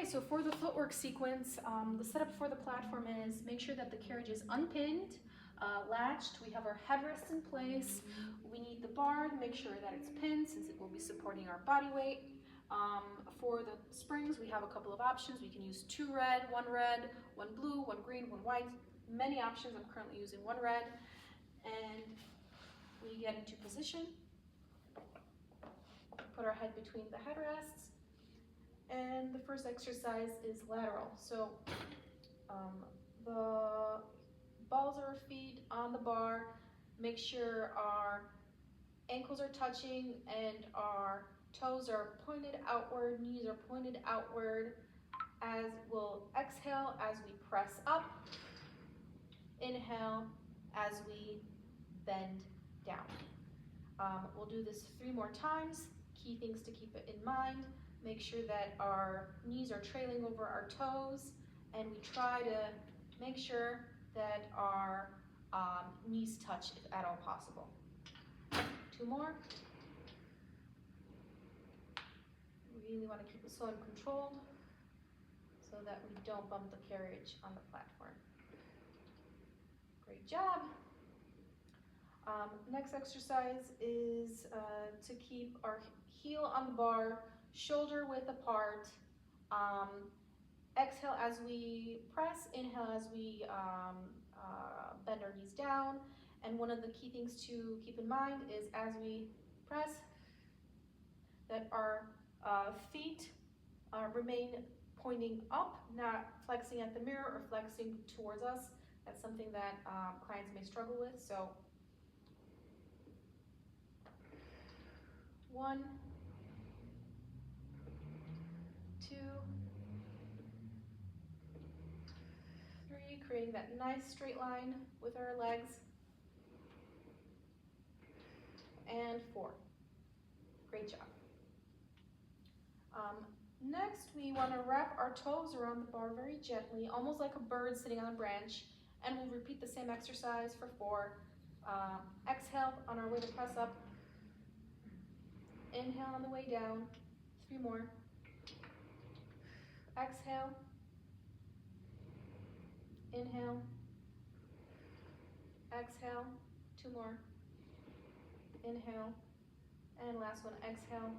Okay, so for the footwork sequence, the setup for the platform is make sure that the carriage is unpinned, latched. We have our headrests in place. We need the bar to make sure that it's pinned since it will be supporting our body weight. For the springs, we have a couple of options. We can use two red, one blue, one green, one white. Many options. I'm currently using one red. And we get into position. Put our head between the headrests. And the first exercise is lateral. So the balls of our feet on the bar, make sure our ankles are touching and our toes are pointed outward, knees are pointed outward. As we'll exhale as we press up, inhale as we bend down. We'll do this 3 more times. Key things to keep it in mind. Make sure that our knees are trailing over our toes, and we try to make sure that our knees touch if at all possible. 2 more. Really want to keep it slow and controlled so that we don't bump the carriage on the platform. Great job. Next exercise is to keep our heel on the bar, shoulder width apart. Exhale as we press, inhale as we bend our knees down. And one of the key things to keep in mind is as we press, that our feet remain pointing up, not flexing at the mirror or flexing towards us. That's something that clients may struggle with. So 1, 2, 3, creating that nice straight line with our legs, and 4. Great job. Next, we want to wrap our toes around the bar very gently, almost like a bird sitting on a branch, and we'll repeat the same exercise for 4. Exhale on our way to press up. Inhale on the way down. 3 more. Exhale. Inhale. Exhale. 2 more. Inhale. And last one, exhale.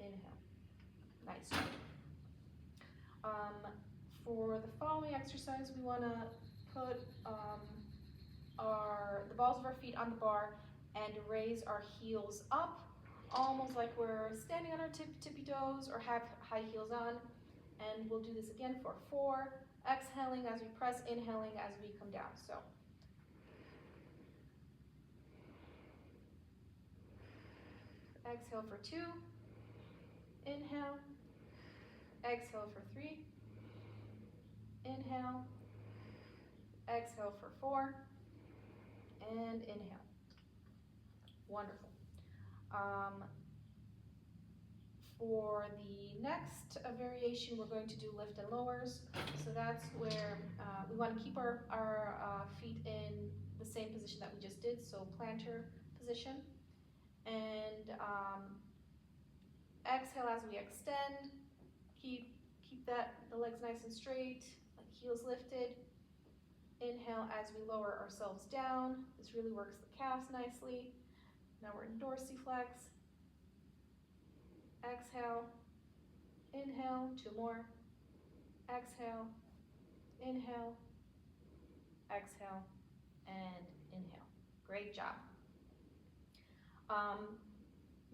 Inhale. Nice. For the following exercise, we want to put the balls of our feet on the bar and raise our heels up, almost like we're standing on our tippy toes or have high heels on. And we'll do this again for 4, exhaling as we press, inhaling as we come down. So exhale for 2, inhale, exhale for 3, inhale, exhale for 4, and inhale. Wonderful. For the next variation, we're going to do lift and lowers. So that's where we want to keep our feet in the same position that we just did, so plantar position. And exhale as we extend. Keep the legs nice and straight, like heels lifted. Inhale as we lower ourselves down. This really works the calves nicely. Now we're in dorsiflex. Exhale, inhale, 2 more. Exhale, inhale, exhale, and inhale. Great job.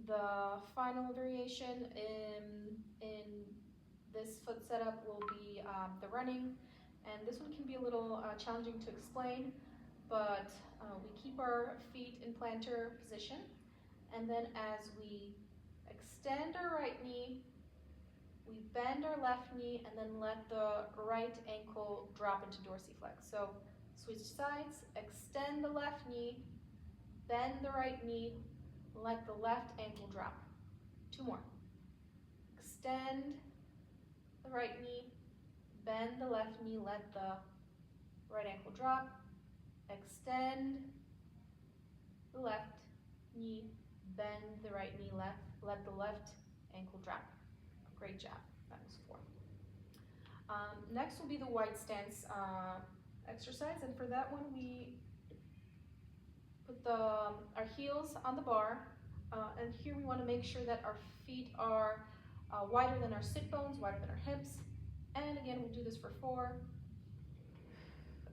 The final variation in this foot setup will be the running, and this one can be a little challenging to explain, but we keep our feet in plantar position, and then as we extend our right knee, we bend our left knee, and then let the right ankle drop into dorsiflex. So switch sides, extend the left knee, bend the right knee, let the left ankle drop. 2 more. Extend the right knee, bend the left knee, let the right ankle drop. Extend the left knee, bend the right knee, let the left ankle drop. Great job. That was 4. Next will be the white stance exercise, and for that one we put our heels on the bar, and here we want to make sure that our feet are wider than our sit bones, wider than our hips. And again, we'll do this for 4.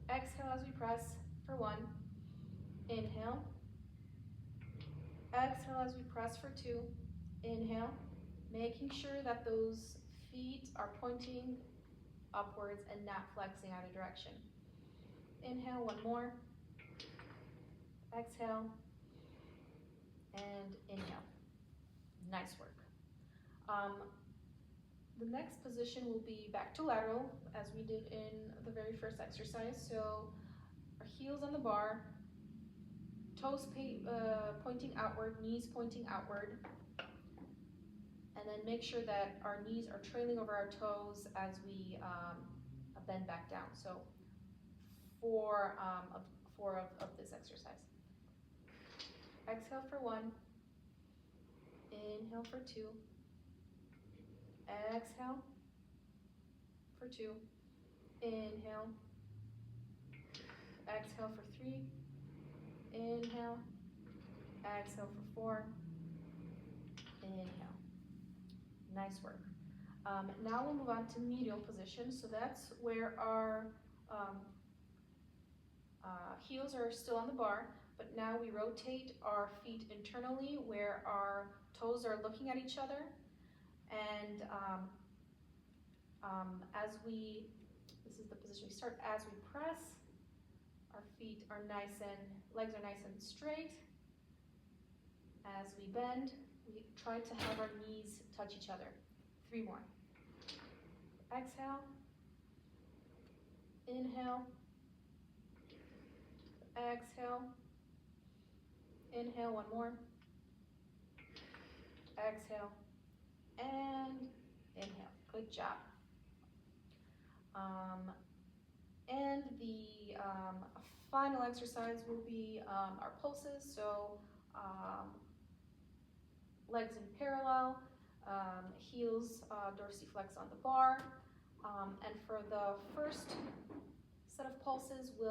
Exhale as we press for 1. Inhale. Exhale as we press for 2. Inhale. Making sure that those feet are pointing upwards and not flexing out of direction. Inhale, 1 more. Exhale. And inhale. Nice work. The next position will be back to lateral, as we did in the very first exercise. So our heels on the bar, toes pointing outward, knees pointing outward, and then make sure that our knees are trailing over our toes as we bend back down. So 4 of this exercise. Exhale for 1. Inhale for 2. Exhale for 2. Inhale. Exhale for 3. Inhale. Exhale for 4. Inhale. Nice work. Now we'll move on to medial position. So that's where our heels are still on the bar, but now we rotate our feet internally where our toes are looking at each other. And this is the position we start. As we press, our feet are legs are nice and straight. As we bend, we try to have our knees touch each other. 3 more. Exhale. Inhale. Exhale. Inhale, 1 more. Exhale. And inhale. Good job. And the final exercise will be our pulses. So legs in parallel, heels dorsiflex on the bar. And for the first set of pulses, we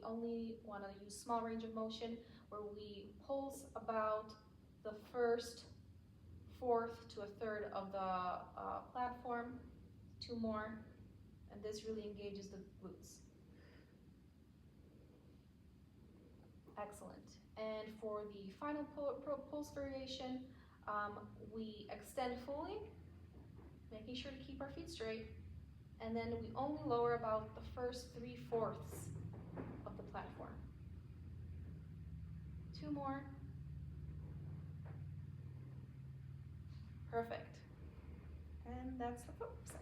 only want to use small range of motion, where we pulse about the first 1/4 to 1/3 of the platform. 2 more, and this really engages the glutes. Excellent. And for the final pulse variation, we extend fully, making sure to keep our feet straight, and then we only lower about the first 3/4 of the platform. 2 more. Perfect. And that's the foot set.